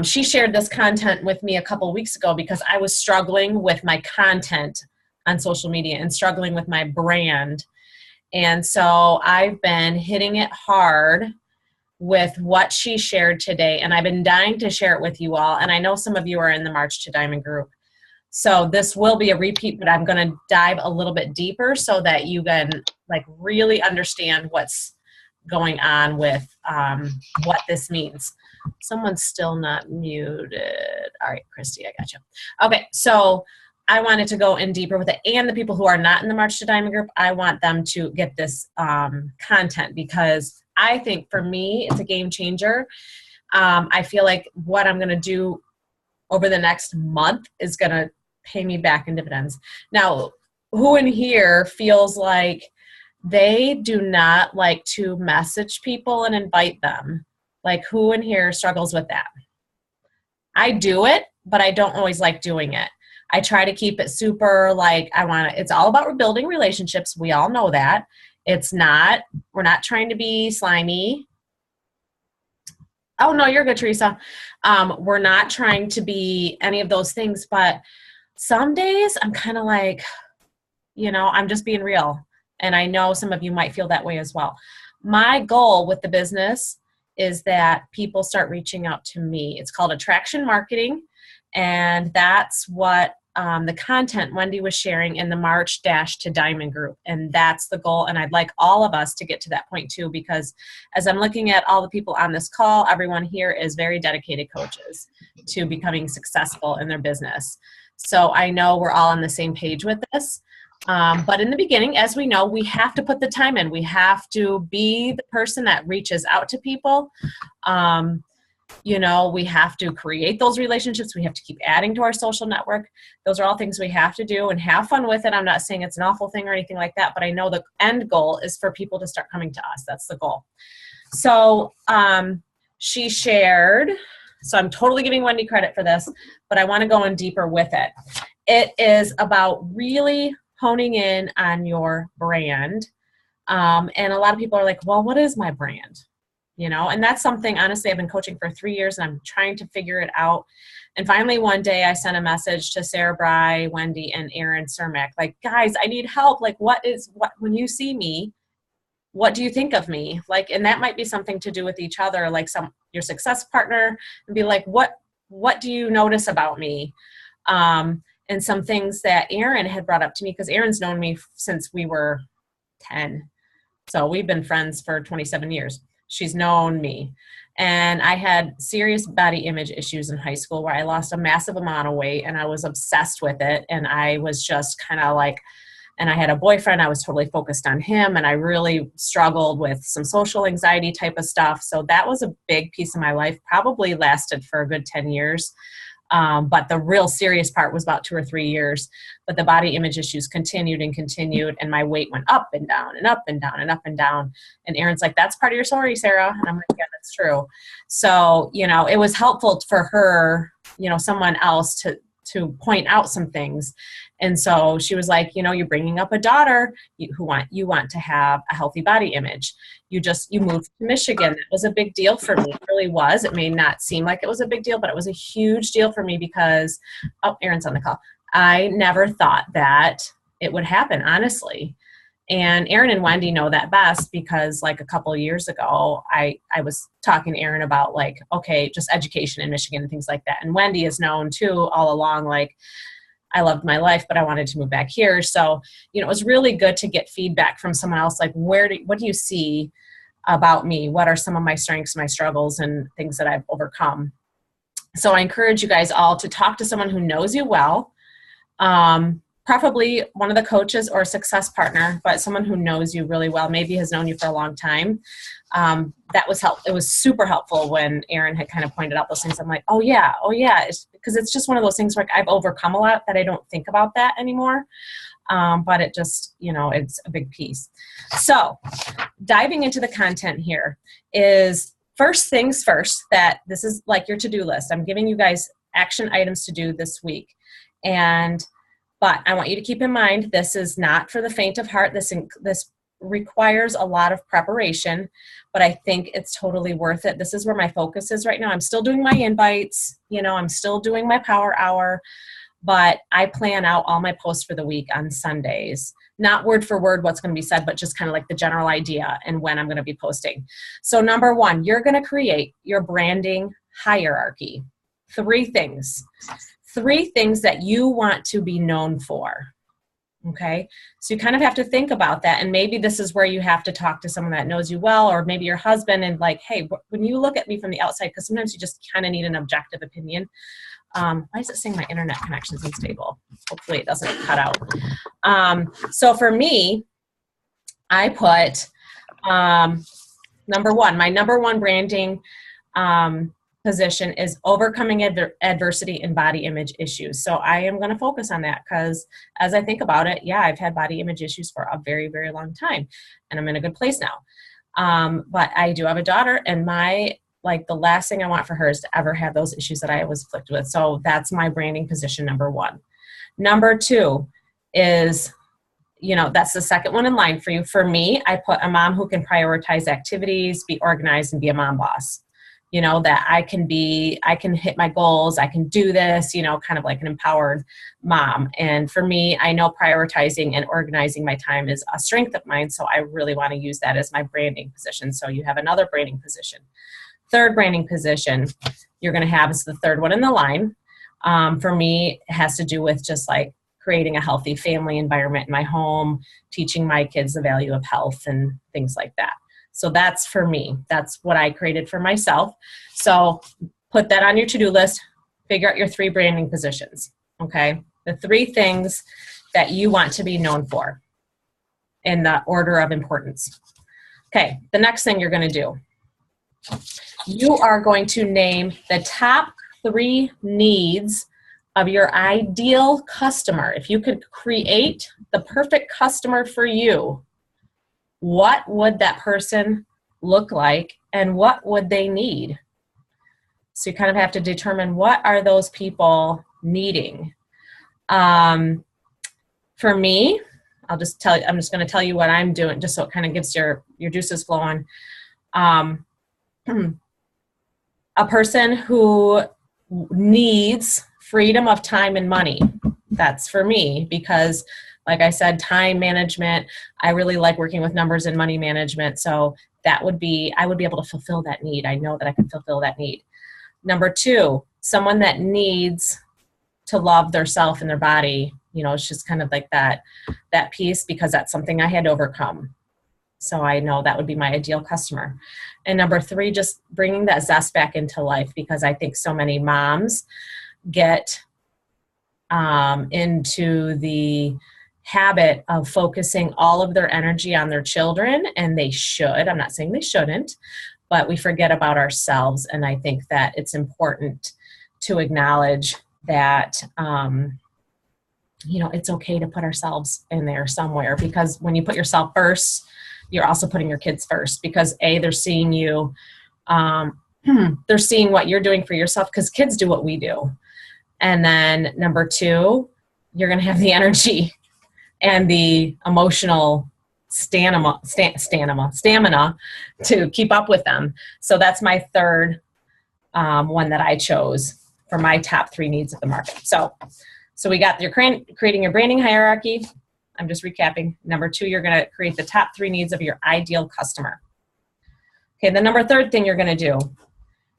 she shared this content with me a couple weeks ago because I was struggling with my content on social media and struggling with my brand. And so I've been hitting it hard with what she shared today, and I've been dying to share it with you all. And I know some of you are in the March to Diamond group. So this will be a repeat, but I'm going to dive a little bit deeper so that you can like really understand what's going on with what this means. Someone's still not muted. All right, Christy, I got you. Okay, so I wanted to go in deeper with it. And the people who are not in the March to Diamond group, I want them to get this content because I think for me, it's a game changer. I feel like what I'm going to do over the next month is going to pay me back in dividends. Now, who in here feels like they do not like to message people and invite them? Like, who in here struggles with that? I do it, but I don't always like doing it. I try to keep it super like it's all about building relationships. We all know that. We're not trying to be slimy. Oh no, you're good, Teresa. We're not trying to be any of those things, but some days I'm kind of like, I'm just being real. And I know some of you might feel that way as well. My goal with the business is that people start reaching out to me. It's called attraction marketing. And that's what the content Wendy was sharing in the March Dash to Diamond group. And that's the goal. And I'd like all of us to get to that point too, because as I'm looking at all the people on this call, everyone here is very dedicated coaches to becoming successful in their business. So I know we're all on the same page with this. But in the beginning, as we know, we have to put the time in. We have to be the person that reaches out to people. We have to create those relationships. We have to keep adding to our social network. Those are all things we have to do and have fun with it. I'm not saying it's an awful thing or anything like that, but I know the end goal is for people to start coming to us. That's the goal. So she shared, so I'm totally giving Wendy credit for this, but I want to go in deeper with it. It is about really honing in on your brand. And a lot of people are like, well, what is my brand? And that's something, honestly, I've been coaching for 3 years and I'm trying to figure it out. And finally, one day I sent a message to Sarah Bry, Wendy, and Aaron Cermak, like, guys, I need help. Like, when you see me, what do you think of me? Like, and that might be something to do with each other, like your success partner, and be like, what do you notice about me? And some things that Aaron had brought up to me, because Aaron's known me since we were 10. So we've been friends for 27 years. She's known me. And I had serious body image issues in high school where I lost a massive amount of weight and I was obsessed with it. And I was just kind of like, and I had a boyfriend, I was totally focused on him, and I really struggled with some social anxiety type of stuff. So that was a big piece of my life, probably lasted for a good 10 years. But the real serious part was about 2 or 3 years. But the body image issues continued, and my weight went up and down and up and down and up and down. And Aaron's like, that's part of your story, Sarah. And I'm like, yeah, that's true. So, it was helpful for her, someone else to point out some things. And so she was like, you're bringing up a daughter you want to have a healthy body image. You moved to Michigan. That was a big deal for me. It really was. It may not seem like it was a big deal, but it was a huge deal for me because, Aaron's on the call. I never thought that it would happen, honestly. And Aaron and Wendy know that best because like a couple of years ago, I was talking to Aaron about like, okay, just education in Michigan and things like that. And Wendy is known too all along, like, I loved my life, but I wanted to move back here. So, it was really good to get feedback from someone else. Like, what do you see about me? What are some of my strengths, my struggles, and things that I've overcome? So I encourage you guys all to talk to someone who knows you well. Preferably one of the coaches or a success partner, but someone who knows you really well, maybe has known you for a long time. That was helpful. It was super helpful when Aaron had kind of pointed out those things. I'm like, oh yeah. Because it's just one of those things where I've overcome a lot that I don't think about that anymore. But it just, it's a big piece. So diving into the content here is first things first, that this is like your to-do list. I'm giving you guys action items to do this week. But I want you to keep in mind, this is not for the faint of heart. This requires a lot of preparation, but I think it's totally worth it. This is where my focus is right now. I'm still doing my invites, you know, I'm still doing my power hour, but I plan out all my posts for the week on Sundays. Not word for word what's going to be said, but just kind of like the general idea and when I'm going to be posting. So number one, you're going to create your branding hierarchy. 3 things. 3 things that you want to be known for. Okay, so you kind of have to think about that, and maybe this is where you have to talk to someone that knows you well, or maybe your husband, and like, hey, when you look at me from the outside, because sometimes you just kind of need an objective opinion. Why is it saying my internet connection is unstable? Hopefully it doesn't cut out. So for me, I put number one, my number one branding position is overcoming adversity and body image issues. So I am going to focus on that because as I think about it, yeah, I've had body image issues for a very, very long time, and I'm in a good place now. But I do have a daughter, and the last thing I want for her is to ever have those issues that I was afflicted with. So that's my branding position, number one. Number 2 is, you know, that's the second one in line for you. For me, I put a mom who can prioritize activities, be organized, and be a mom boss. You know, that I can hit my goals, I can do this, you know, kind of like an empowered mom. And for me, I know prioritizing and organizing my time is a strength of mine, so I really want to use that as my branding position. So you have another branding position. Third branding position you're going to have is the third one in the line. For me, it has to do with just like creating a healthy family environment in my home, teaching my kids the value of health and things like that. So that's for me. That's what I created for myself. So put that on your to-do list. Figure out your 3 branding positions, okay? The 3 things that you want to be known for in the order of importance. Okay, the next thing you're going to do. You are going to name the top 3 needs of your ideal customer. If you could create the perfect customer for you, what would that person look like and what would they need? So you kind of have to determine what are those people needing. For me, I'm just going to tell you what I'm doing just so it kind of gives your juices flowing. A person who needs freedom of time and money. That's for me because, like I said, time management, I really like working with numbers and money management. So I would be able to fulfill that need. I know that I can fulfill that need. Number 2, someone that needs to love their self and their body. You know, it's just kind of like that piece because that's something I had to overcome. So I know that would be my ideal customer. And number 3, just bringing that zest back into life because I think so many moms get into the habit of focusing all of their energy on their children, and they should. I'm not saying they shouldn't, but we forget about ourselves. And I think that it's important to acknowledge that, you know, it's okay to put ourselves in there somewhere because when you put yourself first, you're also putting your kids first because they're seeing you, they're seeing what you're doing for yourself because kids do what we do. And then number 2, you're going to have the energy and the emotional stamina to keep up with them. So that's my third one that I chose for my top 3 needs of the market. So we got your creating your branding hierarchy. I'm just recapping. Number 2, you're going to create the top 3 needs of your ideal customer. Okay, the number 3rd thing you're going to do,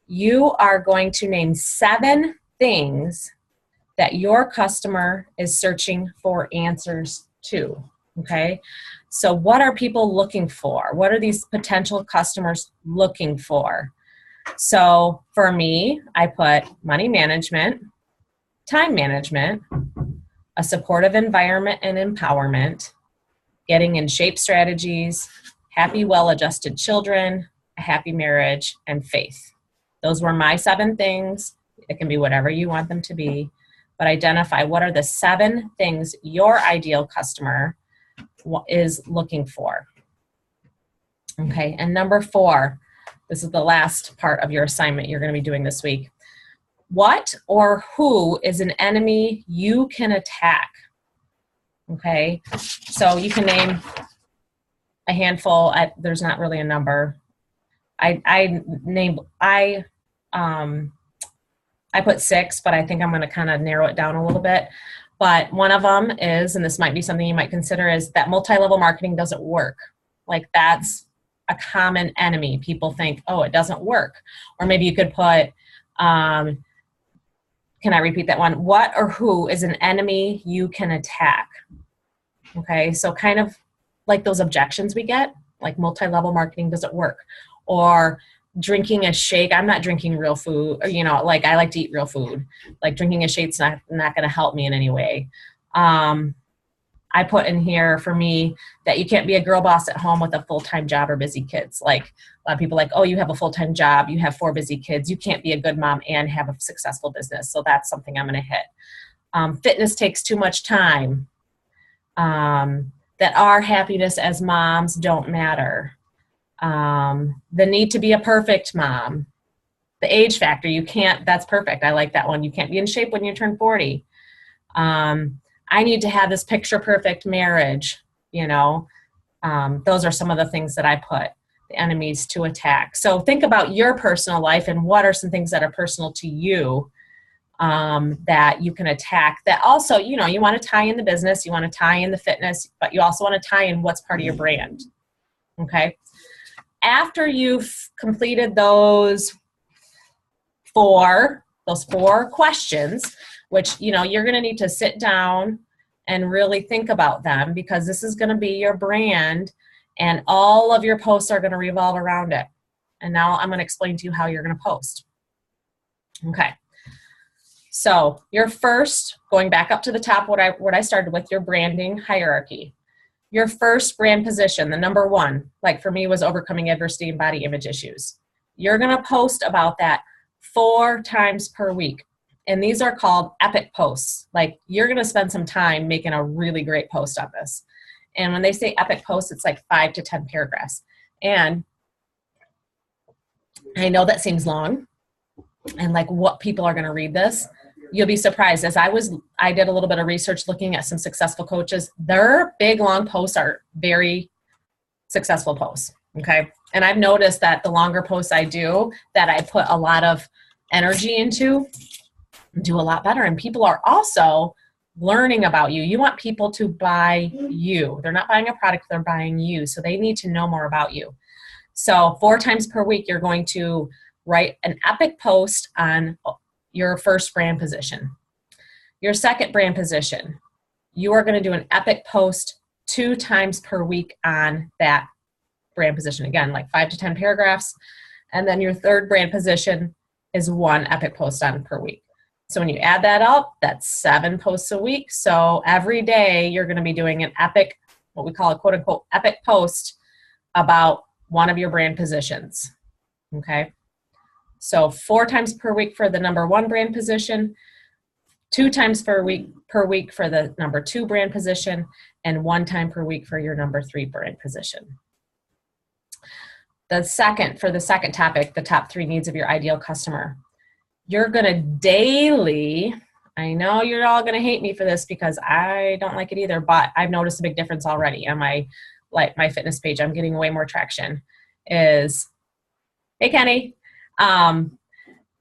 you are going to name 7 things that your customer is searching for answers to. Okay, so what are people looking for? What are these potential customers looking for? So for me, I put money management, time management, a supportive environment and empowerment, getting in shape strategies, happy, well-adjusted children, a happy marriage, and faith. Those were my 7 things. It can be whatever you want them to be, but identify what are the 7 things your ideal customer is looking for. Okay, and number 4, this is the last part of your assignment you're going to be doing this week. What or who is an enemy you can attack? Okay, so you can name a handful. There's not really a number. I put 6, but I think I'm going to kind of narrow it down a little bit. But one of them is, and this might be something you might consider, is that multi-level marketing doesn't work. Like, that's a common enemy. People think, oh, it doesn't work. Or maybe you could put, can I repeat that one? What or who is an enemy you can attack? Okay, so kind of like those objections we get, like multi-level marketing doesn't work. Or drinking a shake, I'm not drinking real food, or, like, I like to eat real food. Like, drinking a shake's not going to help me in any way. I put in here for me that you can't be a girl boss at home with a full-time job or busy kids. Like, a lot of people like, oh, you have a full-time job, you have 4 busy kids, you can't be a good mom and have a successful business. So that's something I'm going to hit. Fitness takes too much time. That our happiness as moms don't matter. The need to be a perfect mom. The age factor, you can't, that's perfect. I like that one. You can't be in shape when you turn 40. I need to have this picture perfect marriage, those are some of the things that I put, the enemies to attack. So think about your personal life and what are some things that are personal to you that you can attack, that also, you want to tie in the business, you want to tie in the fitness, but you also want to tie in what's part of your brand. Okay. After you've completed those four questions, which, you're going to need to sit down and really think about them, because this is going to be your brand and all of your posts are going to revolve around it. And now I'm going to explain to you how you're going to post. Okay. So your first, going back up to the top, what I started with, your branding hierarchy. Your first brand position, the number 1, like for me, was overcoming adversity and body image issues. You're going to post about that 4 times per week. And these are called epic posts. Like, you're going to spend some time making a really great post on this. And when they say epic posts, it's like 5 to 10 paragraphs. And I know that seems long, and like, what people are going to read this. You'll be surprised. As I did a little bit of research looking at some successful coaches, their big, long posts are very successful posts. Okay. And I've noticed that the longer posts I do, that I put a lot of energy into, do a lot better. And people are also learning about you. You want people to buy you. They're not buying a product, they're buying you. So they need to know more about you. So 4 times per week, you're going to write an epic post on your first brand position. Your second brand position, you are going to do an epic post 2 times per week on that brand position. Again, like 5 to 10 paragraphs. And then your third brand position is 1 epic post on per week. So when you add that up, that's 7 posts a week. So every day you're going to be doing an epic, what we call a quote unquote epic post about one of your brand positions. Okay. So 4 times per week for the number 1 brand position, 2 times per week for the number 2 brand position, and 1 time per week for your number 3 brand position. For the second topic, the top 3 needs of your ideal customer. You're going to daily, I know you're all going to hate me for this because I don't like it either, but I've noticed a big difference already on my fitness page. I'm getting way more traction. Is, hey Kenny,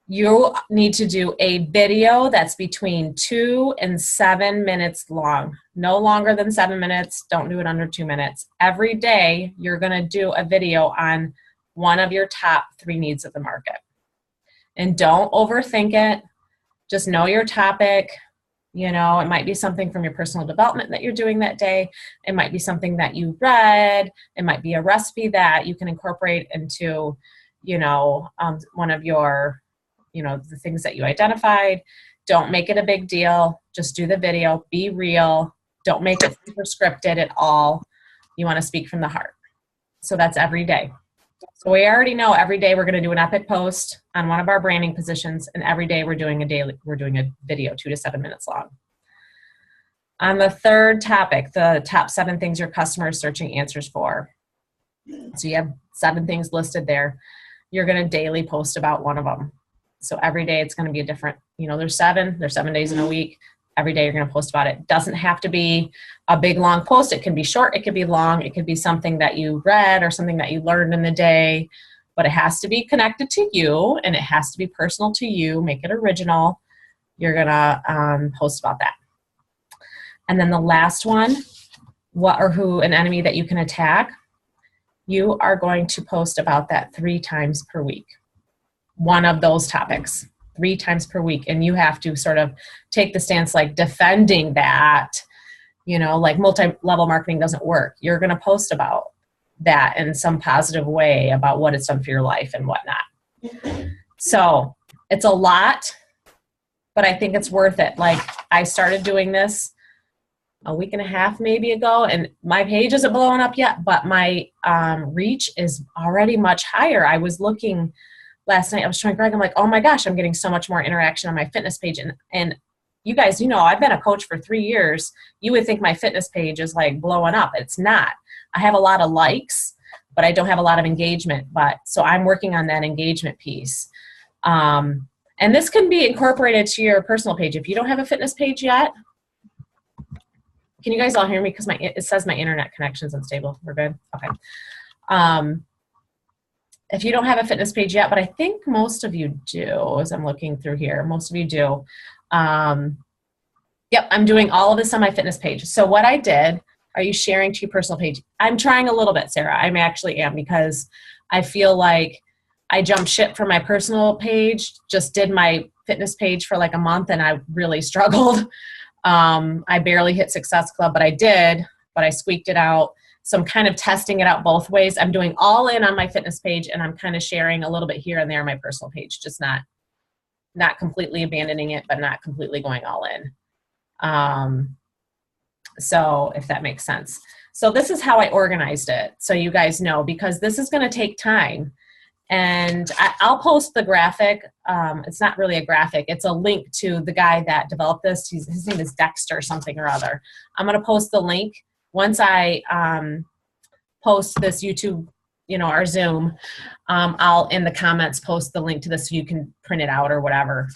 you need to do a video that's between 2 and 7 minutes long. No longer than 7 minutes. Don't do it under 2 minutes. Every day, you're going to do a video on one of your top 3 needs of the market. And don't overthink it. Just know your topic. It might be something from your personal development that you're doing that day. It might be something that you read. It might be a recipe that you can incorporate into one of your, the things that you identified. Don't make it a big deal. Just do the video. Be real. Don't make it super scripted at all. You want to speak from the heart. So that's every day. So we already know every day we're going to do an epic post on one of our branding positions, and every day we're doing a video 2 to 7 minutes long. On the third topic, the top 7 things your customer is searching answers for. So you have 7 things listed there. You're going to daily post about one of them. So every day it's going to be a different, there's 7 days in a week. Every day you're going to post about it. It doesn't have to be a big long post. It can be short. It could be long. It could be something that you read or something that you learned in the day, but it has to be connected to you and it has to be personal to you. Make it original. You're going to post about that. And then the last one, what or who an enemy that you can attack. You are going to post about that 3 times per week. One of those topics. 3 times per week, and you have to sort of take the stance like defending that, like multi-level marketing doesn't work. You're going to post about that in some positive way about what it's done for your life and whatnot. So it's a lot, but I think it's worth it. Like I started doing this a week and a half maybe ago, and my page isn't blowing up yet, but my reach is already much higher. I was looking last night, I was showing Greg, I'm like, oh my gosh, I'm getting so much more interaction on my fitness page. And you guys, I've been a coach for 3 years. You would think my fitness page is like blowing up. It's not. I have a lot of likes, but I don't have a lot of engagement. So I'm working on that engagement piece. And this can be incorporated to your personal page. If you don't have a fitness page yet, can you guys all hear me? Because it says my internet connection's unstable. We're good? Okay. If you don't have a fitness page yet, but I think most of you do, as I'm looking through here, most of you do. Yep, I'm doing all of this on my fitness page. So what I did, are you sharing to your personal page? I'm trying a little bit, Sarah. I actually am, because I feel like I jumped ship from my personal page, just did my fitness page for like a month, and I really struggled. I barely hit Success Club, but I did, but I squeaked it out. So I'm kind of testing it out both ways. I'm doing all in on my fitness page, and I'm kind of sharing a little bit here and there on my personal page, just not completely abandoning it, but not completely going all in. So if that makes sense. So this is how I organized it, so you guys know, because this is going to take time. And I'll post the graphic. It's not really a graphic. It's a link to the guy that developed this. His name is Dexter something or other. I'm going to post the link. Once I post this YouTube, our Zoom, I'll in the comments post the link to this so you can print it out or whatever.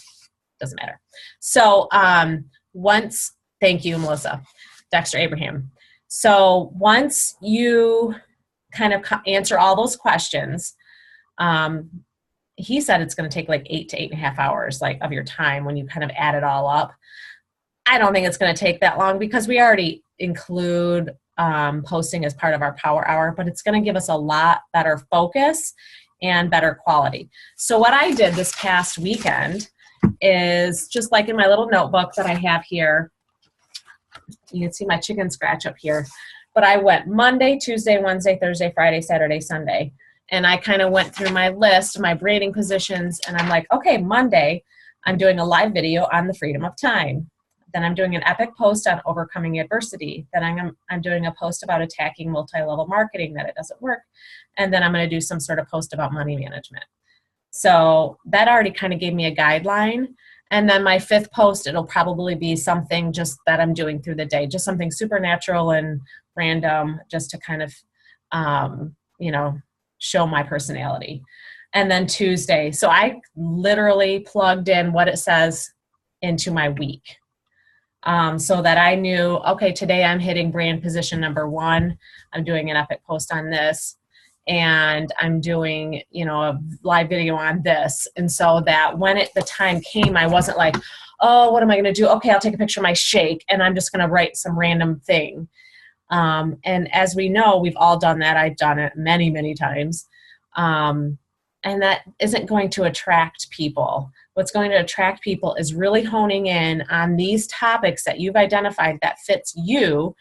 Doesn't matter. So thank you, Melissa, Dexter Abraham. So once you kind of answer all those questions, he said it's going to take like 8 to 8.5 hours of your time when you kind of add it all up. I don't think it's going to take that long because we already include posting as part of our power hour, but it's going to give us a lot better focus and better quality. So what I did this past weekend is just like in my little notebook that I have here, you can see my chicken scratch up here, but I went Monday, Tuesday, Wednesday, Thursday, Friday, Saturday, Sunday. And I kind of went through my list, my branding positions, and I'm like, okay, Monday, I'm doing a live video on the freedom of time. Then I'm doing an epic post on overcoming adversity. Then I'm doing a post about attacking multi-level marketing, that it doesn't work. And then I'm going to do some sort of post about money management. So that already kind of gave me a guideline. And then my 5th post, it'll probably be something just that I'm doing through the day, just something supernatural and random, just to kind of, show my personality. And then Tuesday, so I literally plugged in what it says into my week. So that I knew, okay, today I'm hitting brand position number 1. I'm doing an epic post on this, and I'm doing, a live video on this. And so that when the time came, I wasn't like, oh, what am I going to do? Okay, I'll take a picture of my shake, and I'm just going to write some random thing. And as we know, we've all done that. I've done it many, many times. And that isn't going to attract people. What's going to attract people is really honing in on these topics that you've identified that fits you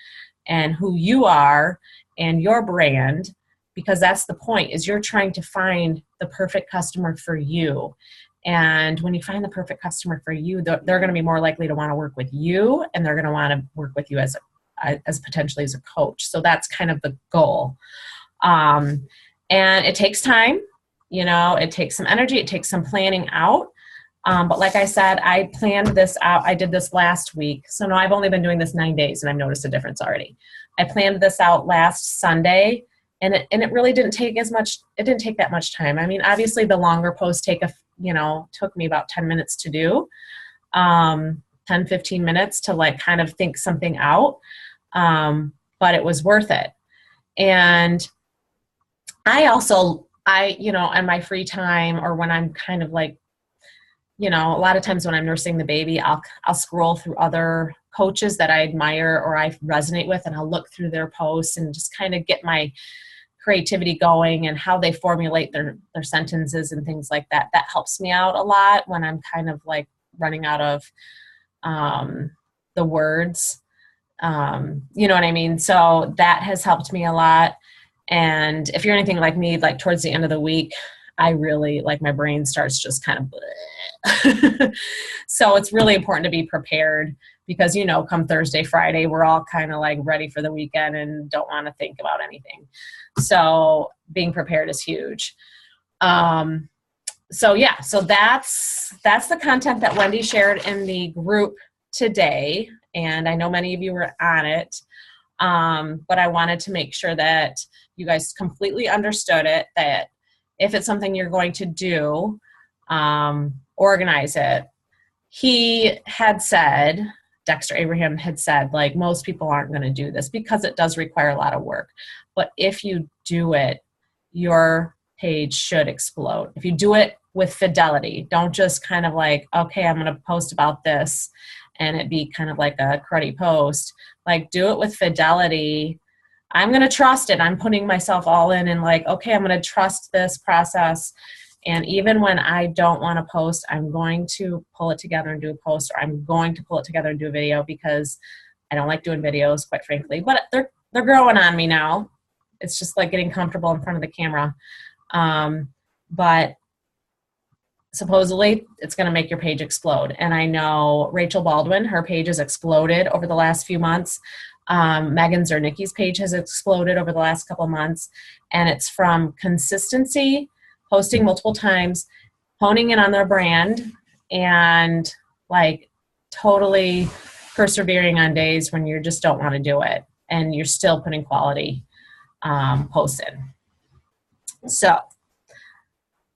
and who you are and your brand, because that's the point, is you're trying to find the perfect customer for you. And when you find the perfect customer for you, they're going to be more likely to want to work with you, and they're going to want to work with you as potentially as a coach. So that's kind of the goal. And it takes time, it takes some energy, it takes some planning out. But like I said, I planned this out. I did this last week. So no, I've only been doing this 9 days, and I've noticed a difference already. I planned this out last Sunday, and it really didn't take as much. It didn't take that much time. I mean, obviously the longer posts took me about 10 minutes to do. 10, 15 minutes to like kind of think something out. But it was worth it. And you know, in my free time, or when I'm kind of like, you know, a lot of times when I'm nursing the baby, I'll scroll through other coaches that I admire or I resonate with, and I'll look through their posts and just kind of get my creativity going and how they formulate their sentences and things like that. That helps me out a lot when I'm kind of like running out of the words. You know what I mean? So that has helped me a lot. And if you're anything like me, like towards the end of the week, I really like my brain starts just kind of bleh. So it's really important to be prepared, because, you know, come Thursday, Friday, we're all kind of like ready for the weekend and don't want to think about anything. So being prepared is huge. So yeah, so that's the content that Wendy shared in the group today. And I know many of you were on it. But I wanted to make sure that you guys completely understood it, that if it's something you're going to do, organize it. He had said, Dexter Abraham had said, like, most people aren't going to do this because it does require a lot of work. But if you do it, your page should explode. If you do it with fidelity, don't just kind of like, okay, I'm going to post about this and it be kind of like a cruddy post. Like, do it with fidelity. I'm going to trust it. I'm putting myself all in and like, okay, I'm going to trust this process. And even when I don't want to post, I'm going to pull it together and do a post, or I'm going to pull it together and do a video, because I don't like doing videos, quite frankly. But they're growing on me now. It's just like getting comfortable in front of the camera. But supposedly it's going to make your page explode. And I know Rachel Baldwin, her page has exploded over the last few months. Megan Zernicki's page has exploded over the last couple of months. And it's from consistency, posting multiple times, honing in on their brand, and like totally persevering on days when you just don't want to do it and you're still putting quality posts in. So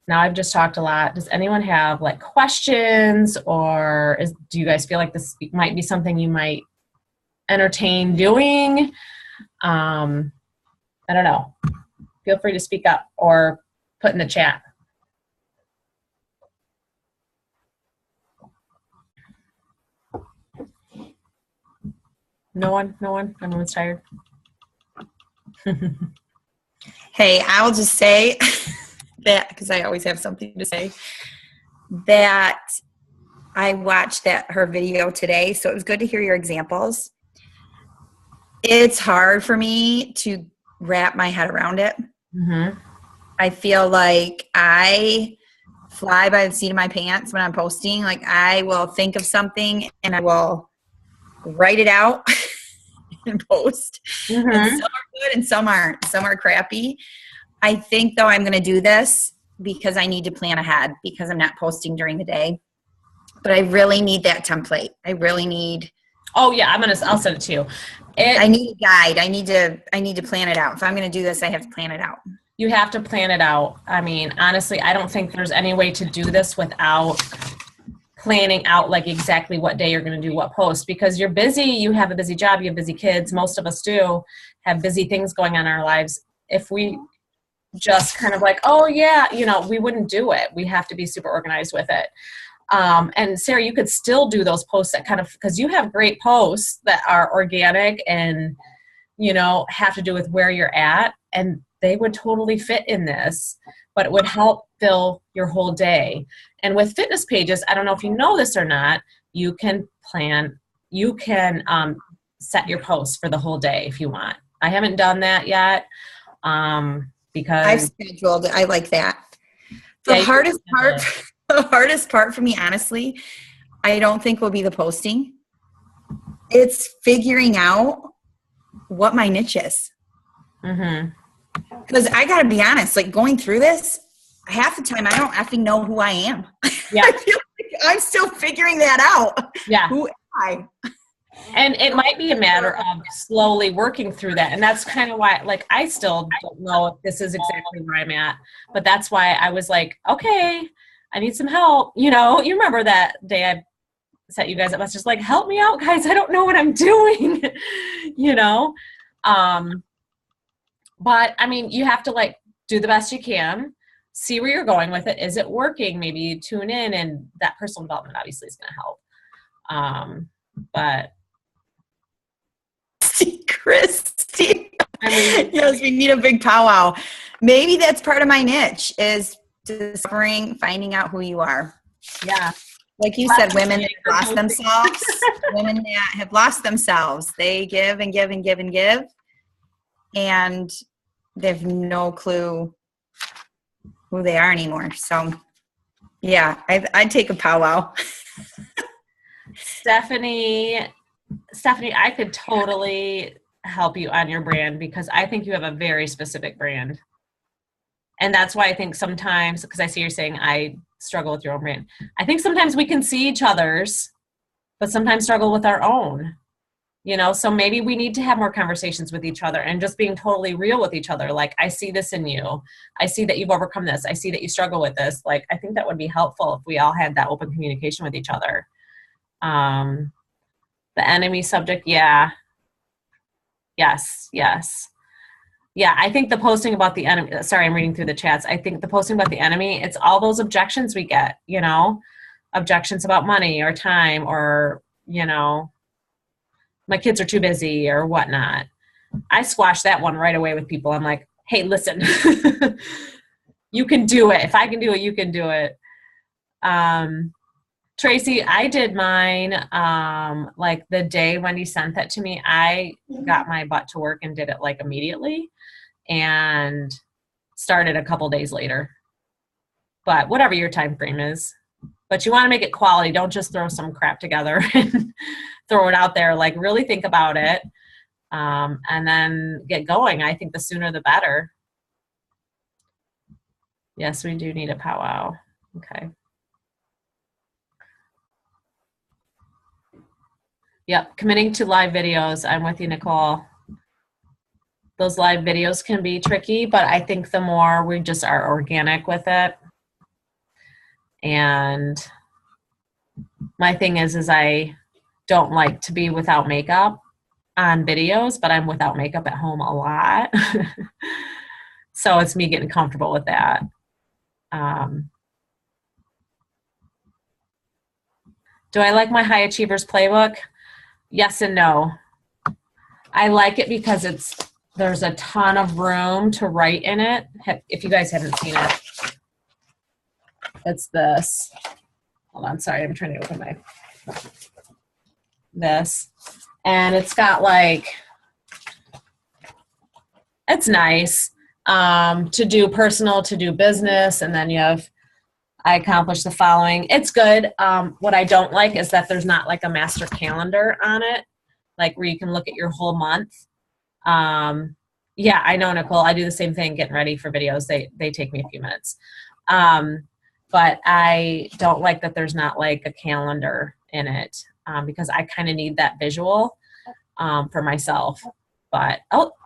now I've just talked a lot. Does anyone have like questions, or do you guys feel like this might be something you might entertain doing? I don't know. Feel free to speak up or put in the chat. No one? Everyone's tired? Hey, I'll just say that, because I always have something to say, that I watched her video today, so it was good to hear your examples. It's hard for me to wrap my head around it. Mm-hmm. I feel like I fly by the seat of my pants when I'm posting. Like, I will think of something and I will write it out and post. Mm-hmm. And some are good and some aren't. Some are crappy. I think, though, I'm going to do this because I need to plan ahead, because I'm not posting during the day. But I really need that template. I really need. Oh yeah, I'll send it to you. I need a guide. I need to plan it out. If I'm going to do this, I have to plan it out. You have to plan it out. I mean, honestly, I don't think there's any way to do this without planning out like exactly what day you're going to do what post, because you're busy. You have a busy job. You have busy kids. Most of us do have busy things going on in our lives. If we just kind of like, oh yeah, you know, we wouldn't do it. We have to be super organized with it. And Sarah, you could still do those posts that kind of, because you have great posts that are organic and, you know, have to do with where you're at, and they would totally fit in this, but it would help fill your whole day. And with fitness pages, I don't know if you know this or not, you can set your posts for the whole day if you want. I haven't done that yet. Because I've scheduled it. I like that. The hardest part for me, honestly, I don't think will be the posting. It's figuring out what my niche is. Mm-hmm. Because I got to be honest, like going through this, half the time I don't effing know who I am. Yeah. I feel like I'm still figuring that out. Yeah. Who am I? And it might be a matter of slowly working through that. And that's kind of why, like, I still don't know if this is exactly where I'm at. But that's why I was like, okay, I need some help. You know, you remember that day I set you guys up as just like, help me out, guys. I don't know what I'm doing, you know? But I mean, you have to like do the best you can, see where you're going with it. Is it working? Maybe you tune in, and that personal development obviously is going to help. But Christy. I mean, Yes, we need a big powwow. Maybe that's part of my niche is discovering, finding out who you are. yeah. Like you said, women that have lost themselves, women that have lost themselves, they give and give and give and give, and they have no clue who they are anymore. So, yeah, I'd take a powwow. Stephanie, I could totally help you on your brand because I think you have a very specific brand. And that's why I think sometimes, because I see you're saying I struggle with your own brand. I think sometimes we can see each other's, but sometimes struggle with our own, you know? So maybe we need to have more conversations with each other and just being totally real with each other. Like, I see this in you. I see that you've overcome this. I see that you struggle with this. Like, I think that would be helpful if we all had that open communication with each other. The enemy subject. Yeah. Yes. Yeah, I think the posting about the enemy, sorry, I'm reading through the chats. I think the posting about the enemy, it's all those objections we get, you know, objections about money or time or, you know, my kids are too busy or whatnot. I squash that one right away with people. I'm like, hey, listen, you can do it. If I can do it, you can do it. Tracy, I did mine like the day Wendy sent that to me. I got my butt to work and did it like immediately and started a couple days later. But whatever your time frame is. But you want to make it quality. Don't just throw some crap together and throw it out there. Like, really think about it and then get going. I think the sooner the better. Yes, we do need a powwow. Okay. Yep, committing to live videos. I'm with you, Nicole. Those live videos can be tricky, but I think the more we just are organic with it. And my thing is I don't like to be without makeup on videos, but I'm without makeup at home a lot. So it's me getting comfortable with that. Do I like my High Achievers playbook? Yes and no. I like it because there's a ton of room to write in it. If you guys haven't seen it, it's this. Hold on, sorry, I'm trying to open this. And it's got like, it's nice to do personal, to do business, and then you have, I accomplished the following. It's good. What I don't like is that there's not like a master calendar on it, like where you can look at your whole month. Yeah, I know, Nicole. I do the same thing getting ready for videos. They take me a few minutes. But I don't like that there's not like a calendar in it because I kind of need that visual for myself. But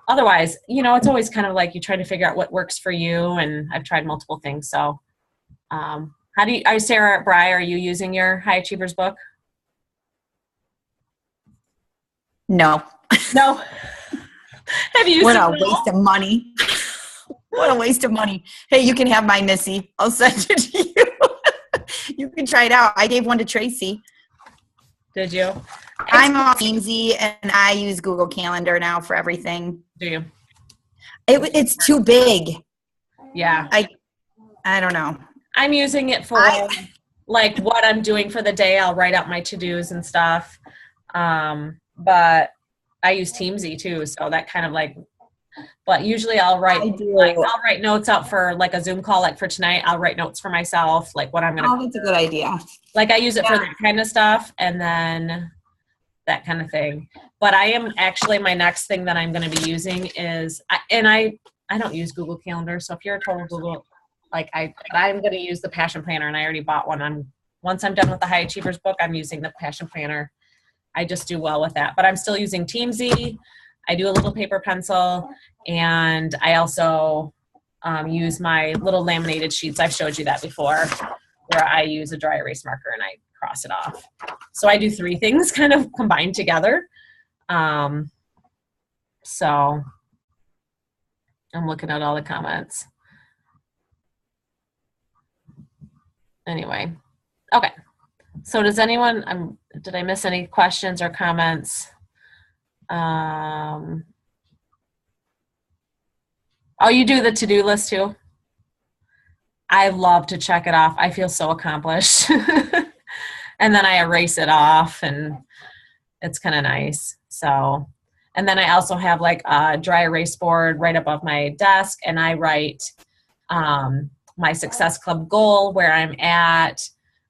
otherwise, you know, it's always kind of like you try to figure out what works for you. And I've tried multiple things. So Sarah Bry, are you using your High Achievers book? No. Have you used What a waste of money. What a waste of money. Hey, you can have mine, Missy. I'll send it to you. You can try it out. I gave one to Tracy. Did you? I'm on Teamsy, and I use Google Calendar now for everything. Do you? It's too big. Yeah. I don't know. I'm using it for like what I'm doing for the day. I'll write out my to-dos and stuff. But I use Teamsy too. So that kind of like, but usually I'll write notes out for like a Zoom call, like for tonight, I'll write notes for myself, like what I'm going to. Oh, that's a good idea. Like I use it for that kind of stuff and then that kind of thing. But I am actually, my next thing that I'm going to be using is, I don't use Google Calendar. So if you're a total Google, like I'm going to use the Passion Planner, and I already bought one. Once I'm done with the High Achievers book, I'm using the Passion Planner. I just do well with that, but I'm still using Teamsy. I do a little paper pencil, and I also use my little laminated sheets. I've showed you that before. where I use a dry erase marker and I cross it off. So I do 3 things kind of combined together. So I'm looking at all the comments. Anyway, okay. So does anyone, did I miss any questions or comments? Oh, you do the to-do list too? I love to check it off. I feel so accomplished. And then I erase it off and it's kind of nice. So, and then I also have like a dry erase board right above my desk, and I write my Success Club goal, where I'm at,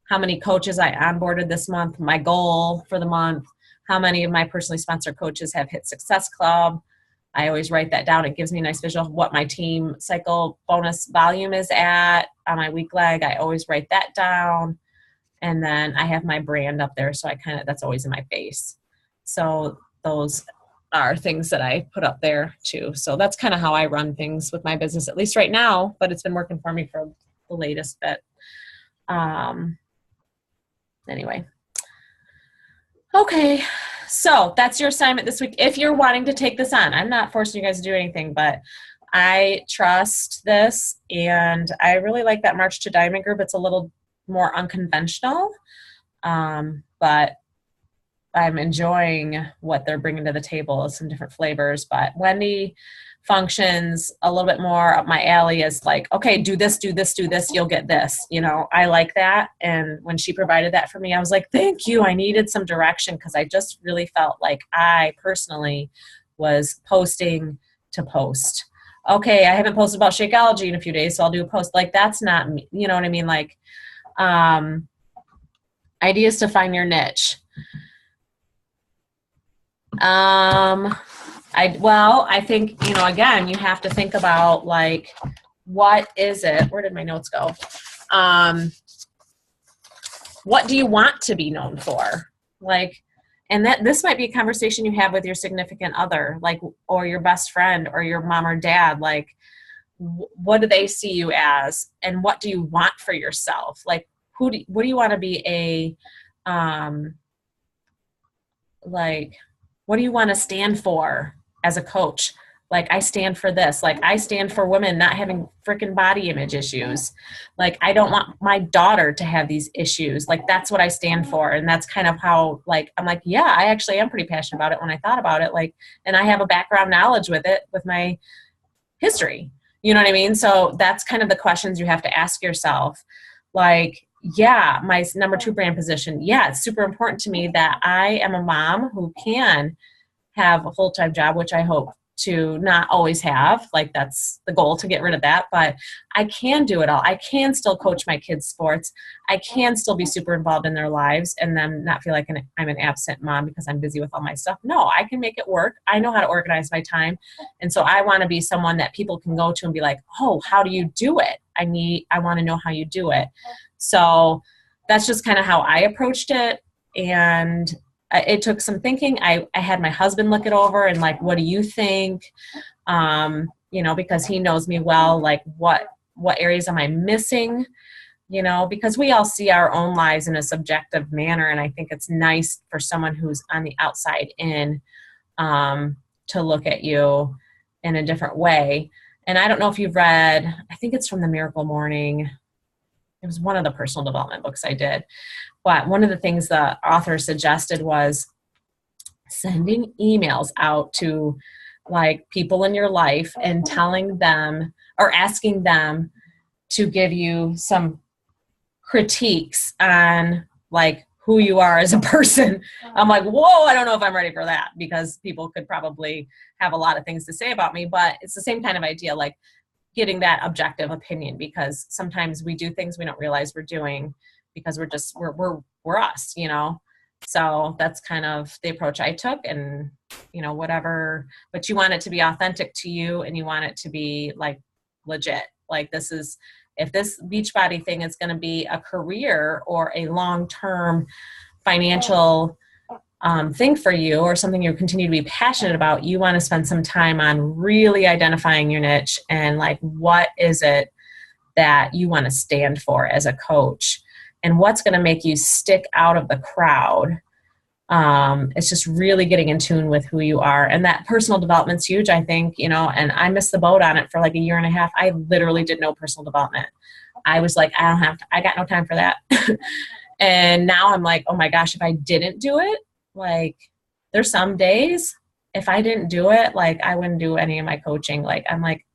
how many coaches I onboarded this month, my goal for the month, how many of my personally sponsored coaches have hit Success Club. I always write that down. It gives me a nice visual of what my team cycle bonus volume is at on my week leg. I always write that down. And then I have my brand up there, so that's always in my face. So those are things that I put up there too. So that's kind of how I run things with my business, at least right now, but it's been working for me for the latest bit. Anyway. Okay. So that's your assignment this week. If you're wanting to take this on, I'm not forcing you guys to do anything, but I trust this, and I really like that March to Diamond group. It's a little more unconventional, but I'm enjoying what they're bringing to the table, some different flavors. But Wendy functions a little bit more up my alley as like, okay, do this, you'll get this. You know, I like that. And when she provided that for me, I was like, thank you. I needed some direction, because I just really felt like I personally was posting to post. Okay, I haven't posted about Shakeology in a few days, so I'll do a post. Like, that's not me. You know what I mean? Like, ideas to find your niche. I think, again, you have to think about, like, what is it? Where did my notes go? What do you want to be known for? Like, and this might be a conversation you have with your significant other, like, or your best friend or your mom or dad. Like, what do they see you as, and what do you want for yourself? Like, what do you want to be what do you want to stand for as a coach? Like, I stand for this. Like, I stand for women not having freaking body image issues. Like, I don't want my daughter to have these issues. Like, that's what I stand for. And that's kind of how, like, I'm like, yeah, I actually am pretty passionate about it when I thought about it. Like, and I have a background knowledge with it, with my history. You know what I mean? So that's kind of the questions you have to ask yourself. Like, yeah, my number 2 brand position. Yeah, it's super important to me that I am a mom who can have a full-time job, which I hope to not always have. Like, that's the goal, to get rid of that. But I can do it all. I can still coach my kids' sports. I can still be super involved in their lives and then not feel like I'm an absent mom because I'm busy with all my stuff. No, I can make it work. I know how to organize my time. And so I want to be someone that people can go to and be like, oh, how do you do it? I want to know how you do it. So that's just kind of how I approached it. And it took some thinking. I had my husband look it over and like, what do you think? Because he knows me well, like what areas am I missing? Because we all see our own lives in a subjective manner. And I think it's nice for someone who's on the outside in to look at you in a different way. And I don't know if you've read, I think it's from The Miracle Morning. It was one of the personal development books I did. But one of the things the author suggested was sending emails out to like people in your life and telling them or asking them to give you some critiques on like who you are as a person. I'm like, whoa, I don't know if I'm ready for that, because people could probably have a lot of things to say about me, but it's the same kind of idea, like getting that objective opinion, because sometimes we do things we don't realize we're doing because we're us, So that's kind of the approach I took, and whatever, but you want it to be authentic to you and you want it to be like legit. Like, if this Beachbody thing is going to be a career or a long-term financial thing for you, or something you continue to be passionate about, you want to spend some time on really identifying your niche and like, what is it that you want to stand for as a coach? and what's going to make you stick out of the crowd. It's just really getting in tune with who you are. And that personal development's huge, I think, you know, and I missed the boat on it for like a year and a half. I literally did no personal development. I was like, I got no time for that. And now I'm like, oh my gosh, if I didn't do it, like there's some days if I didn't do it, like I wouldn't do any of my coaching. Like I'm like,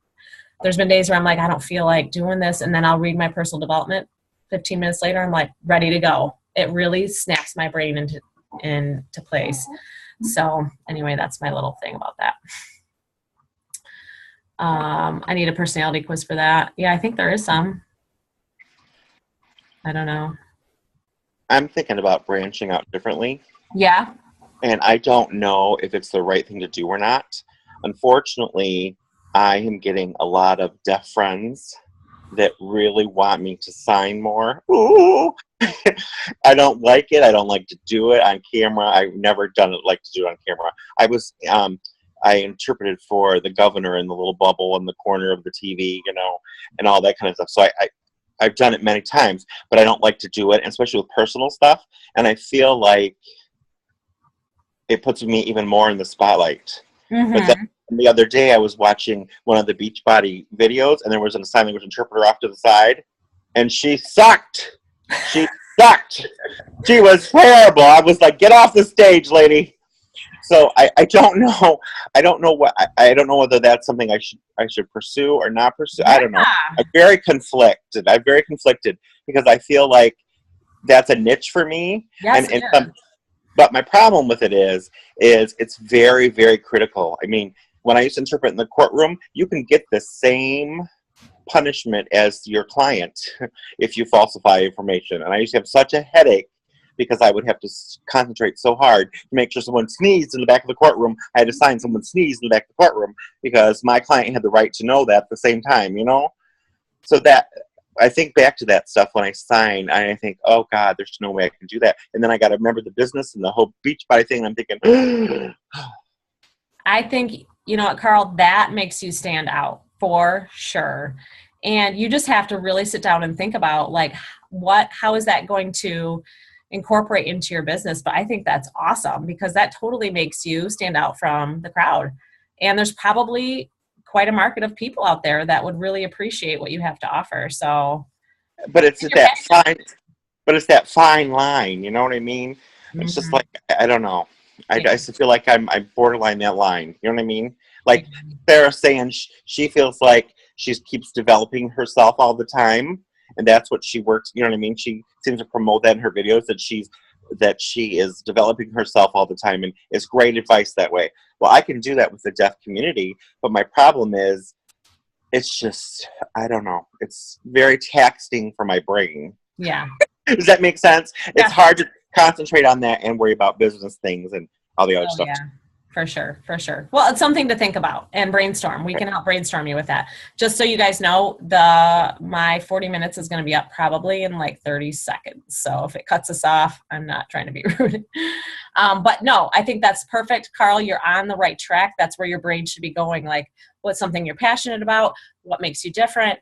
there's been days where I'm like, I don't feel like doing this. And then I'll read my personal development. 15 minutes later, I'm like ready to go. It really snaps my brain into place. So anyway, that's my little thing about that. I need a personality quiz for that. Yeah, I think there is some. I don't know. I'm thinking about branching out differently. Yeah. And I don't know if it's the right thing to do or not. Unfortunately, I am getting a lot of deaf friends that really want me to sign more. Ooh. I don't like it. I don't like to do it on camera. I've never done it like to do it on camera. I interpreted for the governor in the little bubble in the corner of the TV, you know, and all that kind of stuff. So I've done it many times, but I don't like to do it, especially with personal stuff. And I feel like it puts me even more in the spotlight. Mm-hmm. But then the other day I was watching one of the Beachbody videos, and there was a sign language interpreter off to the side, and she sucked. She sucked. She was horrible. I was like, get off the stage, lady. So I don't know. I don't know whether that's something I should pursue or not pursue. Yeah. I don't know. I'm very conflicted because I feel like that's a niche for me. Yes, but my problem with it is it's very, very critical. I mean, when I used to interpret in the courtroom, you can get the same punishment as your client if you falsify information. And I used to have such a headache because I would have to concentrate so hard to make sure someone sneezed in the back of the courtroom. I had to sign someone sneezed in the back of the courtroom because my client had the right to know that at the same time, you know? So that, I think back to that stuff when I sign, I think, oh God, there's no way I can do that. And then I got to remember the business and the whole Beachbody thing. And I'm thinking, I think, you know what, Carl, that makes you stand out for sure. And you just have to really sit down and think about like, how is that going to incorporate into your business? But I think that's awesome because that totally makes you stand out from the crowd. And there's probably quite a market of people out there that would really appreciate what you have to offer. So, but it's that fine line, you know what I mean? Mm-hmm. It's just like, I don't know. I feel like I'm borderline that line. You know what I mean? Like Sarah saying she feels like she keeps developing herself all the time. And that's what she works. You know what I mean? She seems to promote that in her videos that she is developing herself all the time, and it's great advice that way. Well, I can do that with the deaf community, but my problem is, it's just, I don't know. It's very taxing for my brain. Yeah. Does that make sense? Yeah. It's hard to concentrate on that and worry about business things and all the other stuff. Yeah. For sure. Well, it's something to think about and brainstorm. We can help brainstorm you with that. Just so you guys know, my 40 minutes is going to be up probably in like 30 seconds. So if it cuts us off, I'm not trying to be rude. But no, I think that's perfect. Carl, you're on the right track. That's where your brain should be going. Like, what's something you're passionate about? What makes you different?